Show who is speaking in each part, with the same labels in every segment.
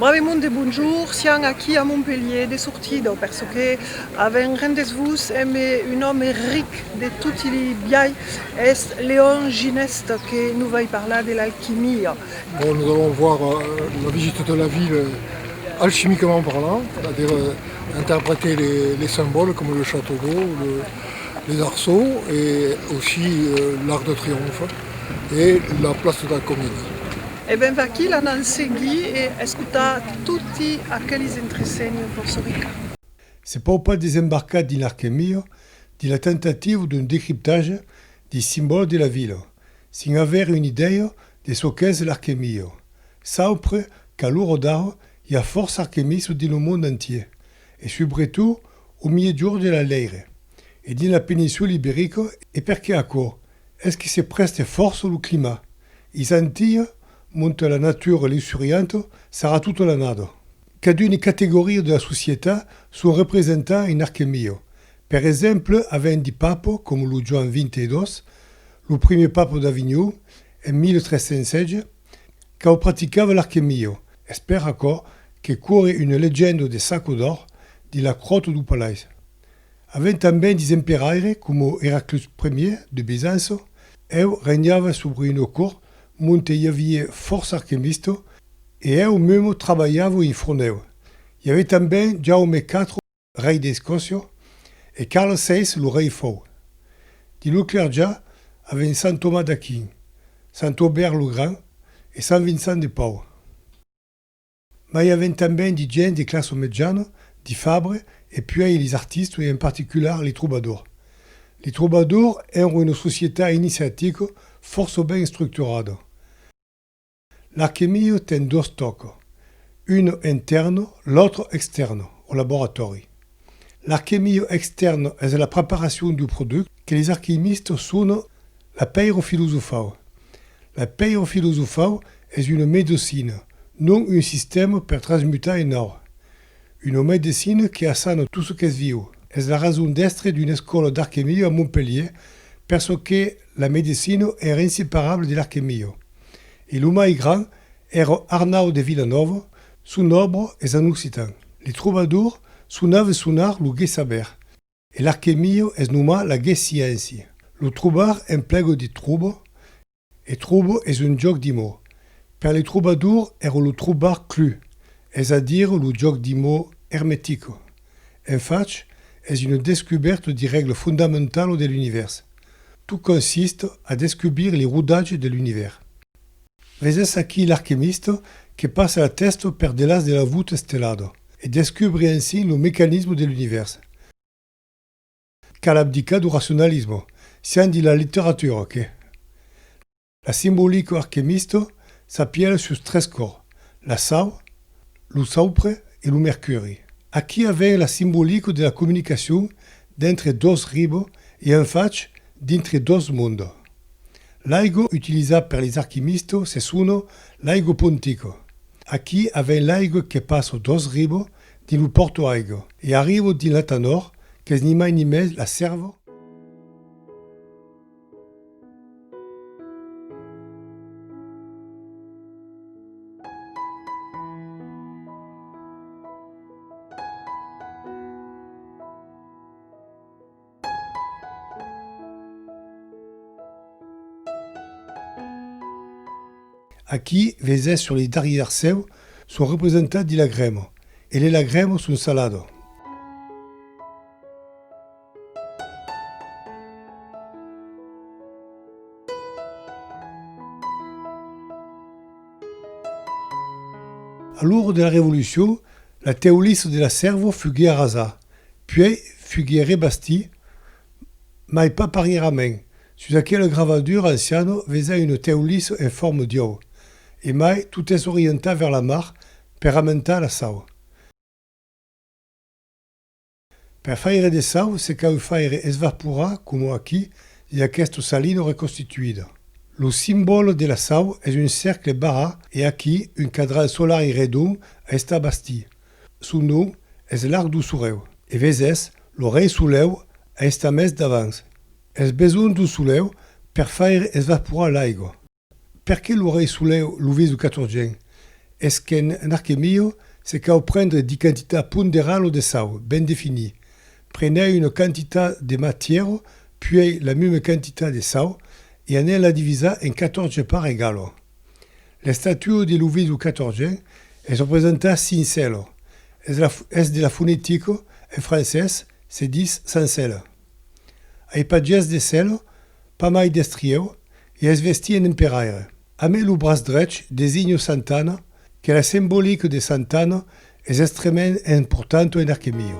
Speaker 1: Bravement de bonjour, siamo aqui a Montpellier de sortida perché avem rendez-vous avec un homme riche de tutti i biais, est Léon Gineste qui nous va parler de l'alchimie.
Speaker 2: Bon, nous allons voir la visite de la ville alchimiquement parlant, c'est-à-dire interpréter les symboles comme le château d'eau, les arceaux et aussi l'Arc de Triomphe et la place de la Comédie.
Speaker 1: E ben va qui l'hanno seguì e ascolta tutti aqueles interessegni in Porto Rico.
Speaker 3: C'est pas désembarquer dans l'Archimio, de la tentative d'un décryptage des symboles de la ville, sans avoir une idée de ce qu'est l'Archimio. Sempre qu'à l'Urodaro, il y a force alchimistes dans le monde entier, et surtout au milieu de la Leire, et dans la péninsule ibérique, et perché à quoi? Est-ce que c'est presque force le climat? Les Antilles montent la nature luxuriante, sarà toute la nada. Cadune catégorie de la société sont représentées in Archimio. Per exemple, avec des papes comme le Joan XXII, le premier pape d'Avignon, en 1316, qui ont pratiqué l'Archimio. Espère encore que court une légende de saco d'or de la crotte du palais. Avec também des impéraires comme Héraclius Ier de Byzance, eux régnaient sur une cour monte il y avait force alchimiste et eux-mêmes travaillaient en fournée. Il y avait também Jaume IV, rei d'Escosse, et Carl VI, le rei fou. Di le clergé avait Saint Thomas d'Aquin, Saint Aubert le Grand et Saint Vincent de Paul. Mais il y avait também des gens de classe médiane, des fabres et puis les artistes et en particulier les troubadours. Les troubadours erano une société initiatique force bien structurée. L'Archimio ten deux stocks, une interne, l'autre externe, au laboratoire. L'Archimio externe est la préparation du produit que les alchimistes sont la pyrophilosophie. La pyrophilosophie est une médecine, non un système pour transmuter en or. Une médecine qui assane tout ce qui est vivant. C'est la raison d'être d'une école d'Archimio à Montpellier, parce que la médecine est inséparable de l'Archimio. Et l'homme grand era Arnaud de Villanova, son noble est en occitan. Les troubadours sonaven sonar le gai saber, et l'Archimio est nommé la gai science. Le troubar implique des troubles, et trouble est un joc de mots. Per les troubadours era le troubar clu, c'est-à-dire le joc de mots hermétique. En fait, est une découverte des règles fondamentales de l'univers. Tout consiste à découvrir les roudages de l'univers. Vezes aquí l'alchimiste qui passe la tête per delas de la voûte stellada et découvre ainsi le mécanisme de l'univers. Cal abdica du rationalisme, c'est de la littérature que. La symbolique alchimiste s'appelle sur trois corps, la sau, le saupre et le mercure. Aquí avait la symbolique de la communication d'entre deux rives et en fait d'entre deux mondes. L'aigo utilisé par les alchimistes, c'est sono l'aigo pontico. Aquí avait l'aigo qui passe deux rives dans le porto aigo et arrive dans la nord, que ni mai ni més la servo. Aquí, vezes sur les derrières seu sont représentés de la grême, et les lagrèmes sont salades. À l'heure de la Révolution, la théolisse de la Servo fut arrasée, puis fut rebastie, mais pas par Iramen, sur laquelle gravadure ancienne faisait une théolisse en forme d'O. Et mai tout est orienté vers la mar per augmenter la sau. Per faire de sau, c'est qu'au faire esvaporar, comme aquí, il y a cette saline reconstituée. Le symbole de la sau est un cercle barra et aquí un cadran solar redond à esta bastille. Son nom est l'arc du soleil. Et vezes, le rei soleil a esta messe d'avance. Es besoin du soleil per faire esvaporar l'aigua. Perché le rei soleil l'ouvise du 14e? es qu'en alchimie, c'est qu'à prendre des quantités pondérales de sal, bien définies. Prenez une quantité de matière, puis la même quantité de sal, et en la divisez en 14 parts égales. La statue de Louis XIV est représentée sin sel. Es de la phonétique, en français, se dit sans sel. Ai pages de sel, pas mai d'estrieu, et es vesti en emperaire. Avec le bras droit désigne Sant'Anna, que la symbolique de Sant'Anna est extrêmement importante en alchimie.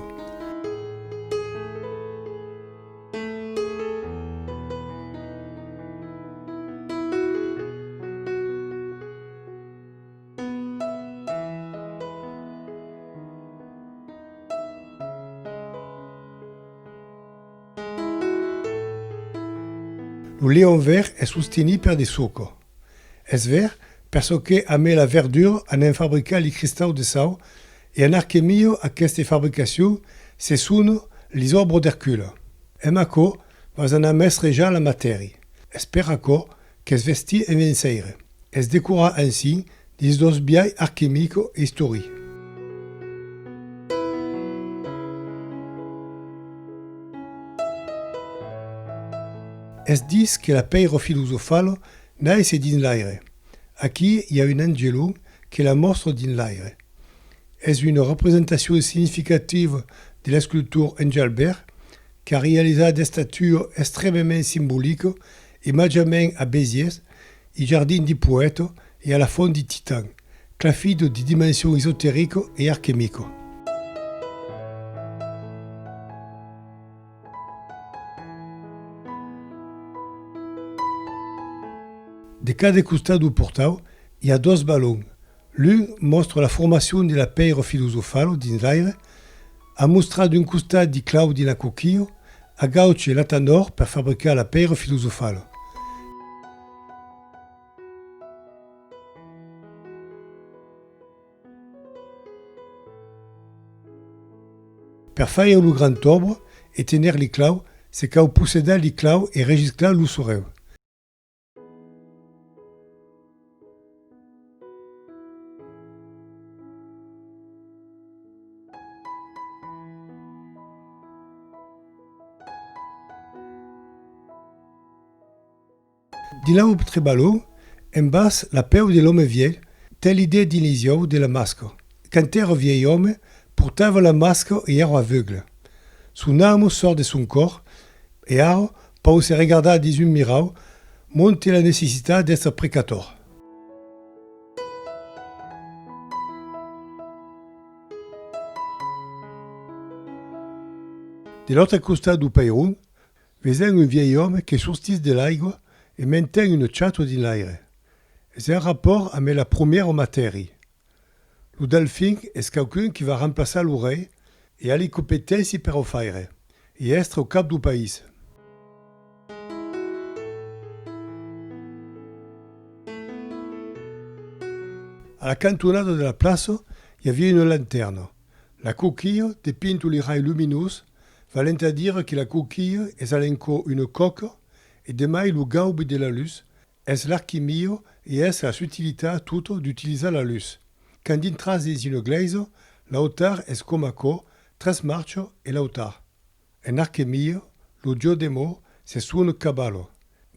Speaker 3: Le lion vert est soutenu par des sucres. Es vert parce que avec la verdure on a fabriqué les cristaux de sal et en alchimie à cette fabrication se sont les ombres d'Hercule. Emaco va en mettre déjà la matière. Esperaco que es vesti en venceire. Es décora ainsi des deux biais alchimiques et historiques. Es dit que la pierre philosophale naît din l'aire. Aquí il y a un angelo qui la mostre din l'aire. Es une représentation significative de la sculpture Engelbert, qui a réalisé des statues extrêmement symboliques, imaginament à Béziers, au jardin du poète et à la fond du Titan, clafide de dimensions ésotériques et alchimiques. De cada costat du portal, il y a deux ballons. L'un montre la formation de la pierre philosophale dins l'aire, a mostré d'un costat du clau de la coquille, a gauche la tanor per fabricar la pierre philosophale. Per faire le grand arbre et tenir les claus, c'est qu'au posséder les claus et registrer le sorel. Di l'autre ballon, en bas la peau de l'homme vieil, telle idée d'illusion de la masque. Quand un vieil homme portava la masque et era aveugle. Son âme sort de son corps et alors, pour se regarder dans un miroir, monte la nécessité d'être précateur. De l'autre côté du Peyron, voyez un vieil homme qui sortit de l'aigua et maintient une chatte dans l'air. C'est un rapport avec la première matière. Le delphin est quelqu'un qui va remplacer l'oreille et a les compétences pour faire, et être au cap du pays. À la cantonade de la place, il y avait une lanterne. La coquille dépeint tous les rayons lumineux, valant à dire que la coquille est à l'enco une coque, et demain le gaube de la luce est l'alchimie et est la utilité toute d'utiliser la luce. Quand il trace une glaise, la hauteur est comme à quoi, 13 marches et la hauteur. En alchimie, le dieu des mots, c'est son cabale,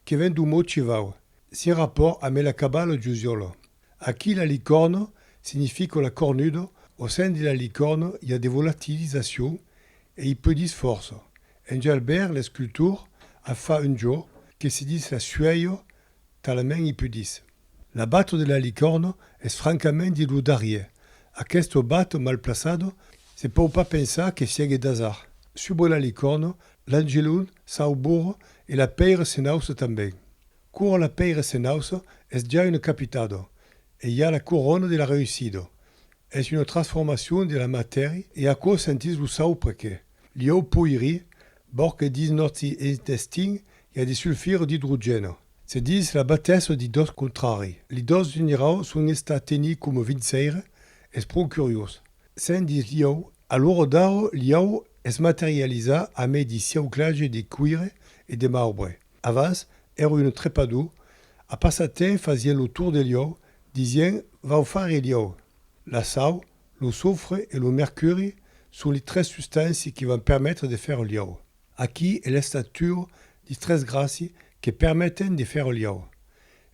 Speaker 3: qui vient du mot chivao, c'est un rapport avec la cabale du ziolo. Aquí la licorne signifie que la cornude, au sein de la licorne, il y a des volatilisations et il peut dire force. Engelbert, la sculpture, a fait un jeu qui se dit la sueille, tellement il peut dire. La batte de la licorne est francamente di l'udarie. Aquesta batte mal placado, c'est pour pas penser que c'est d'hasard. Sur la licorne, l'angelun s'aubure et la pierre s'enauce também. Quand la pierre s'enauce, est déjà une capitado, et il y a la couronne de la réussite. C'est une transformation de la matière et à quoi sentis le sau preque. L'io poiri, bord que dis notre intestin, il y a des sulfures d'hydrogène. C'est dit la bâtesse des deux contrari. Les deux uniraux sont états tenus comme vinceire, et c'est curieux. Sans dire l'io, à l'heure d'art, l'io est matérialisé avec des siauclages de cuir et de marbre. Avant, era une trépado, à passatemps faisait le tour de l'io, disent va fare il liao. La sau, le soufre et le mercure sont les 13 substances qui vont permettre de faire le liao. Aquí est la stature des 13 grassi qui permettent de faire le liao.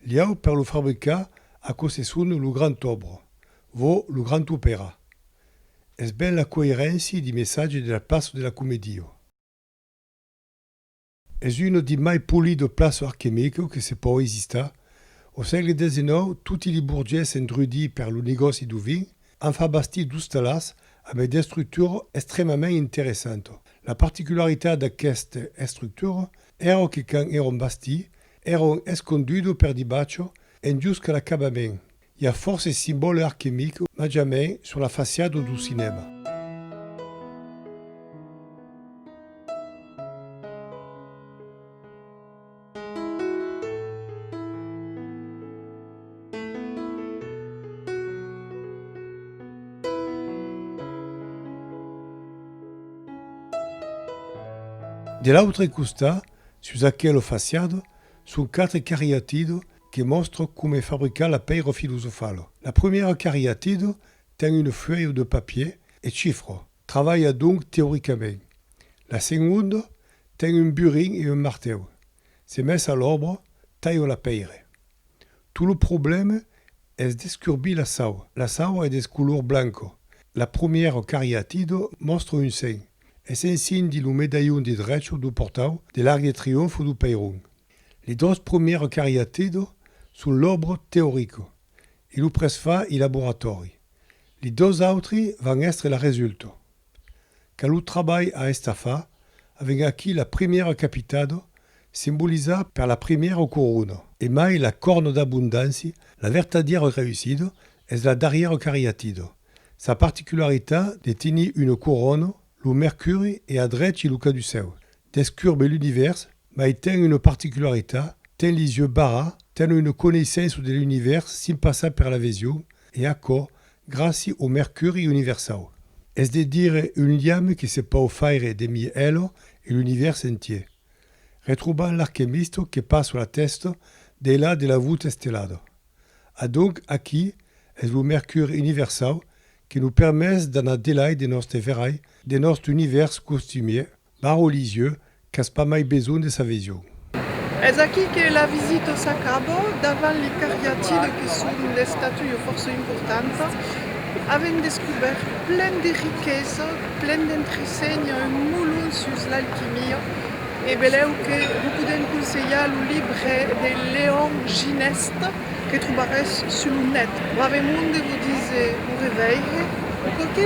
Speaker 3: Liao per le fabricar a cause sono le grand obre, vo le grand opera. Es ben la cohérence du message de la place de la comédie. Es une des mai polies places alchimiques que se può esistere. Au segle XIX, tutti i burgesi intrudis per le negoci du vin han fa bastir d'ustalas avec des structures extrêmement intéressantes. La particularité d'aqueste structure era que quand eran bastits, eran esconduts per dibacho en jusqu'à l'acabament. Hi ha force simboli alchimiques, ma jamais sur la façade du cinéma. De l'autre costa, sur aquella façade, sont 4 cariatides qui montrent comment fabriquer la pierre philosophale. La première cariatide tient une feuille de papier et chiffre, travaille donc théoriquement. La seconde tient un burin et un marteau. Se met à l'ombre, taille la pierre. Tout le problème est d'escurbir la sau. La sau est de couleur blanche. La première cariatide montre un sein. Es un signe du médaillon de derecho du portal de l'Arc de Triomphe du Peyron. Les 2 premières cariatides sont l'ombre théorique et le presfa il laboratori. Les 2 autres vont être la résulte. Quand le travail a estafa, avec acquis la première capitade, symbolisa par la première couronne. Et mai la corne d'abondance, la vertadière réussite, est la dernière cariatide. Sa particularité de tenir une couronne, le mercure est à droite le caduceu. Descurbe l'univers, mais il a une particularité, tient les yeux barrés, tient une connaissance de l'univers sans passer par la vision, et encore grâce au mercure universel. Est de dire une lame qui se peut faire de miel et l'univers entier. Retrouvant l'alchimiste qui passe sur la tête de la voûte stellade. A donc acquis est le mercure universel qui nous permet d'en délai de notre veraille, de notre univers costumier, barre les yeux, qu'à pas mal besoin de sa vision.
Speaker 1: Es aquí que la visite s'acaba davant les cariatides qui sont des statues force importantes, avem découvert plein de richesses, plein d'entresenys molt sur l'alchimie. Et veleu que vous pouvez conseiller le livre de Léon Gineste que trouverez sur le net. Vraiment, vous dites, vous réveillez, ou quoi que